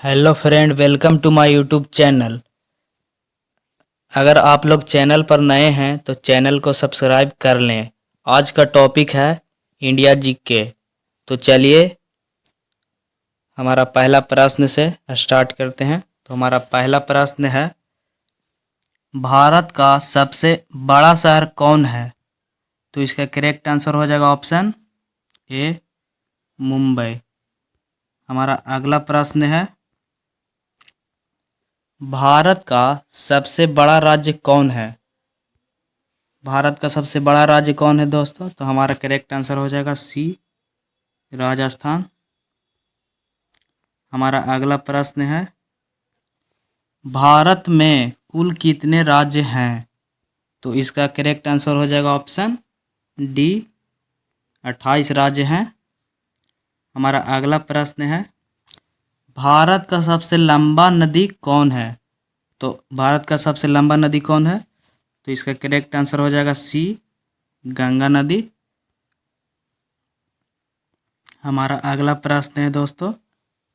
Hello friend, welcome to my YouTube channel. अगर आप लोग चैनल पर नए हैं तो चैनल को सब्सक्राइब कर लें। आज का टॉपिक है इंडिया जीके। तो चलिए हमारा पहला प्रश्न से स्टार्ट करते हैं। तो हमारा पहला प्रश्न है, भारत का सबसे बड़ा शहर कौन है? तो इसका करेक्ट आंसर हो जाएगा ऑप्शन ए, मुंबई। हमारा अगला प्रश्न है, भारत का सबसे बड़ा राज्य कौन है? भारत का सबसे बड़ा राज्य कौन है दोस्तों? तो हमारा करेक्ट आंसर हो जाएगा सी, राजस्थान। हमारा अगला प्रश्न है, भारत में कुल कितने राज्य हैं? तो इसका करेक्ट आंसर हो जाएगा ऑप्शन डी, 28 राज्य हैं। हमारा अगला प्रश्न है, भारत का सबसे लंबा नदी कौन है? तो भारत का सबसे लंबा नदी कौन है? तो इसका करेक्ट आंसर हो जाएगा सी, गंगा नदी। हमारा अगला प्रश्न है दोस्तों,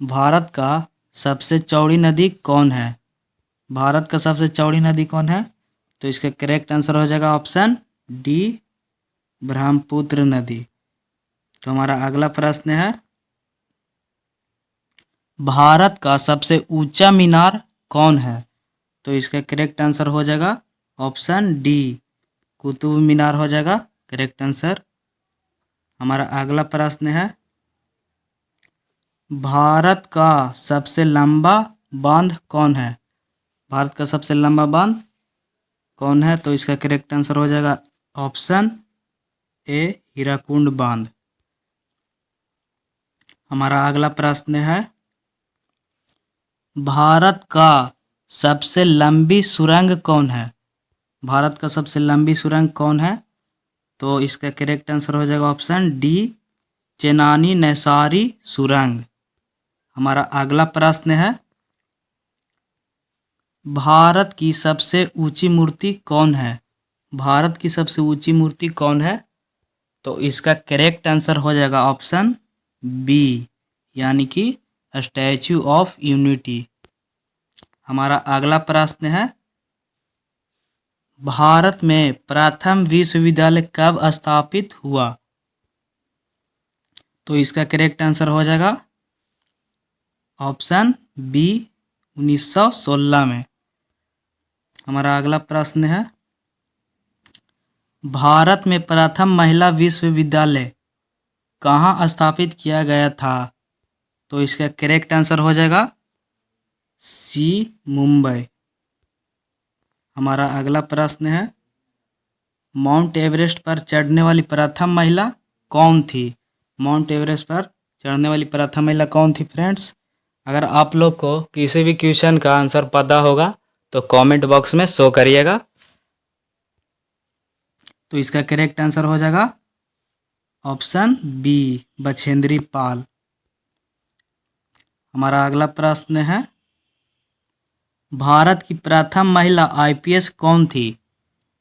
भारत का सबसे चौड़ी नदी कौन है? भारत का सबसे चौड़ी नदी कौन है? तो इसका करेक्ट आंसर हो जाएगा ऑप्शन डी, ब्रह्मपुत्र नदी। तो हमारा अगला प्रश्न है, भारत का सबसे ऊंचा मीनार कौन है? तो इसका करेक्ट आंसर हो जाएगा ऑप्शन डी, कुतुब मीनार हो जाएगा करेक्ट आंसर। हमारा अगला प्रश्न है, भारत का सबसे लंबा बांध कौन है? भारत का सबसे लंबा बांध कौन है? तो इसका करेक्ट आंसर हो जाएगा ऑप्शन ए, हीराकुंड बांध। हमारा अगला प्रश्न है, भारत का सबसे लंबी सुरंग कौन है? भारत का सबसे लंबी सुरंग कौन है? तो इसका करेक्ट आंसर हो जाएगा ऑप्शन डी, चेनानी नैसारी सुरंग। हमारा अगला प्रश्न है, भारत की सबसे ऊंची मूर्ति कौन है? भारत की सबसे ऊंची मूर्ति कौन है? तो इसका करेक्ट आंसर हो जाएगा ऑप्शन बी, यानी कि स्टैच्यू ऑफ यूनिटी। हमारा अगला प्रश्न है, भारत में प्रथम विश्वविद्यालय कब स्थापित हुआ? तो इसका करेक्ट आंसर हो जाएगा ऑप्शन बी, 1916 में। हमारा अगला प्रश्न है, भारत में प्रथम महिला विश्वविद्यालय कहाँ स्थापित किया गया था? तो इसका करेक्ट आंसर हो जाएगा सी, मुंबई। हमारा अगला प्रश्न है, माउंट एवरेस्ट पर चढ़ने वाली प्रथम महिला कौन थी? माउंट एवरेस्ट पर चढ़ने वाली प्रथम महिला कौन थी फ्रेंड्स? अगर आप लोग को किसी भी क्वेश्चन का आंसर पता होगा तो कमेंट बॉक्स में शो करिएगा। तो इसका करेक्ट आंसर हो जाएगा ऑप्शन बी, बछेंद्री पाल। हमारा अगला प्रश्न है, भारत की प्रथम महिला आईपीएस कौन थी?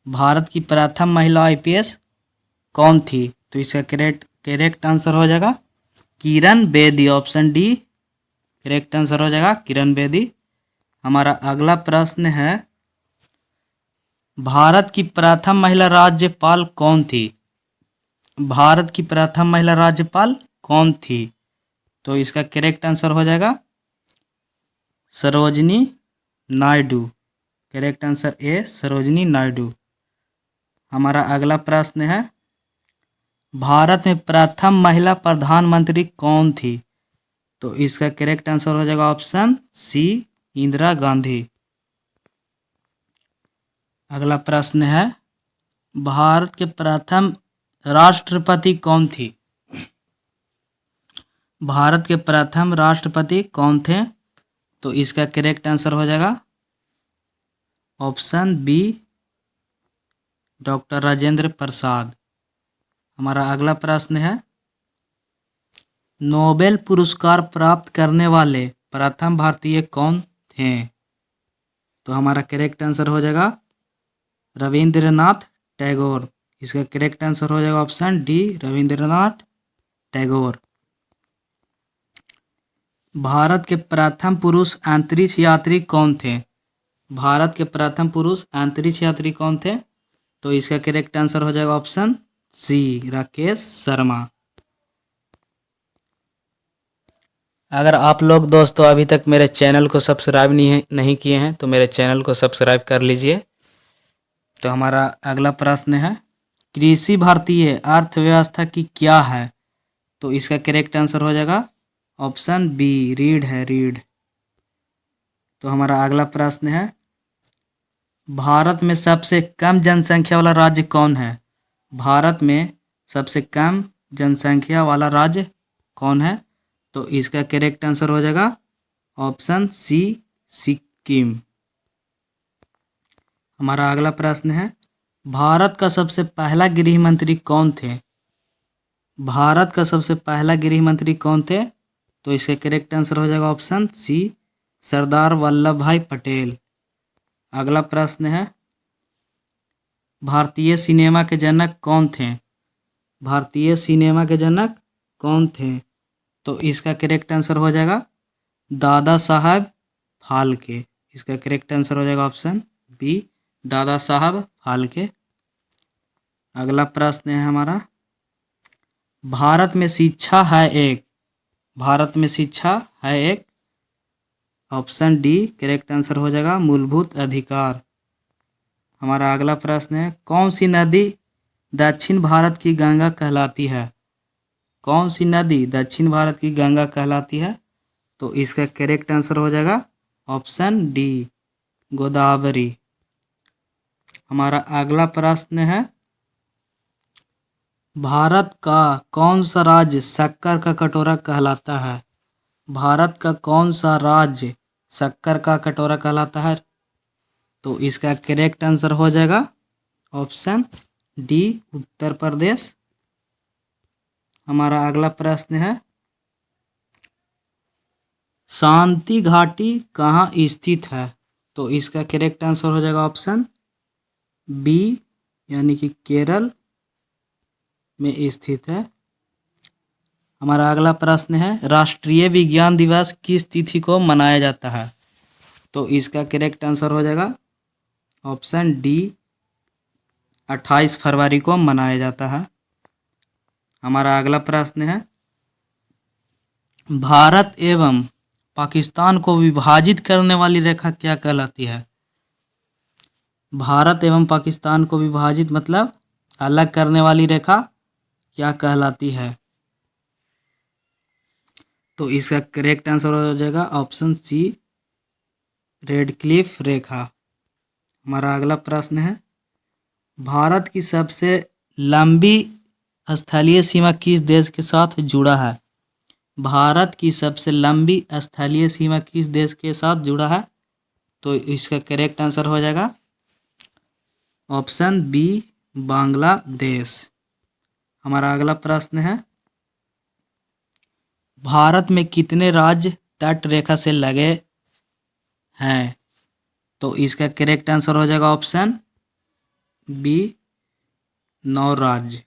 भारत की प्रथम महिला आईपीएस कौन थी? तो इसका करेक्ट आंसर हो जाएगा Kiran Bedi. Option D correct answer हो जाएगा किरण बेदी। हमारा अगला प्रश्न है, भारत की प्रथम महिला राज्यपाल कौन थी? भारत की प्रथम महिला राज्यपाल कौन थी? तो इसका करेक्ट आंसर हो जाएगा Sarojini Naidu. Correct answer A, Sarojini Naidu. हमारा अगला प्रश्न है, भारत में प्रथम महिला प्रधानमंत्री कौन थी? तो इसका करेक्ट आंसर हो जाएगा ऑप्शन सी, इंदिरा गांधी। अगला प्रश्न है, भारत के प्रथम राष्ट्रपति कौन थी? भारत के प्रथम राष्ट्रपति कौन थे? तो इसका करेक्ट आंसर हो जाएगा option B, doctor Rajendra Prasad. हमारा अगला प्रश्न है, नोबेल पुरस्कार प्राप्त करने वाले प्रथम भारतीय कौन थे? तो हमारा करेक्ट आंसर हो जाएगा रविंद्रनाथ टैगोर। इसका करेक्ट आंसर हो जाएगा ऑप्शन डी, रविंद्रनाथ टैगोर। भारत के प्रथम पुरुष अंतरिक्ष यात्री कौन थे? भारत के प्रथम पुरुष अंतरिक्ष यात्री कौन थे? तो इसका करेक्ट आंसर हो जाएगा ऑप्शन सी, राकेश शर्मा। अगर आप लोग दोस्तों अभी तक मेरे चैनल को सब्सक्राइब नहीं किए हैं तो मेरे चैनल को सब्सक्राइब कर लीजिए। तो हमारा अगला प्रश्न है, कृषि भारतीय अर्थव्यवस्था की क्या है? तो इसका करेक्ट आंसर हो जाएगा ऑप्शन बी, रीढ़ है, रीढ़। तो हमारा अगला प्रश्न है, भारत में सबसे कम जनसंख्या वाला राज्य कौन है? भारत में सबसे कम जनसंख्या वाला राज्य कौन है? तो इसका करेक्ट आंसर हो जाएगा ऑप्शन सी, सिक्किम। हमारा अगला प्रश्न है, भारत का सबसे पहला गृह मंत्री कौन थे? भारत का सबसे पहला गृह मंत्री कौन थे? तो इसका करेक्ट आंसर हो जाएगा ऑप्शन सी, सरदार वल्लभ भाई पटेल। अगला प्रश्न है, भारतीय सिनेमा के जनक कौन थे? भारतीय सिनेमा के जनक कौन थे? तो इसका करेक्ट आंसर हो जाएगा दादा साहब फाल्के। इसका करेक्ट आंसर हो जाएगा ऑप्शन बी, दादा साहब फाल्के। अगला प्रश्न है हमारा, भारत में शिक्षा है एक, भारत में शिक्षा है एक, ऑप्शन डी करेक्ट आंसर हो जाएगा मूलभूत अधिकार। हमारा अगला प्रश्न है, कौन सी नदी दक्षिण भारत की गंगा कहलाती है? कौन सी नदी दक्षिण भारत की गंगा कहलाती है? तो इसका करेक्ट आंसर हो जाएगा ऑप्शन डी, गोदावरी। हमारा अगला प्रश्न है, भारत का कौन सा राज्य शक्कर का कटोरा कहलाता है? भारत का कौन सा राज्य शक्कर का कटोरा कहलाता है? तो इसका करेक्ट आंसर हो जाएगा ऑप्शन डी, उत्तर प्रदेश। हमारा अगला प्रश्न है, शांति घाटी कहाँ स्थित है? तो इसका करेक्ट आंसर हो जाएगा ऑप्शन बी, यानी कि केरल में स्थित है। हमारा अगला प्रश्न है, राष्ट्रीय विज्ञान दिवस किस तिथि को मनाया जाता है? तो इसका करेक्ट आंसर हो जाएगा ऑप्शन डी, 28 फरवरी को मनाया जाता है। हमारा अगला प्रश्न है, भारत एवं पाकिस्तान को विभाजित करने वाली रेखा क्या कहलाती है? भारत एवं पाकिस्तान को विभाजित मतलब अलग करने वाली रेखा क्या कहलाती है? तो इसका करेक्ट आंसर हो जाएगा ऑप्शन सी, रेडक्लिफ रेखा। हमारा अगला प्रश्न है, भारत की सबसे लंबी स्थलीय सीमा किस देश के साथ जुड़ा है? भारत की सबसे लंबी स्थलीय सीमा किस देश के साथ जुड़ा है? तो इसका करेक्ट आंसर हो जाएगा ऑप्शन बी, बांग्लादेश। हमारा अगला प्रश्न है, भारत में कितने राज्य तट रेखा से लगे हैं? तो इसका करेक्ट आंसर हो जाएगा ऑप्शन बी, 9 राज्य।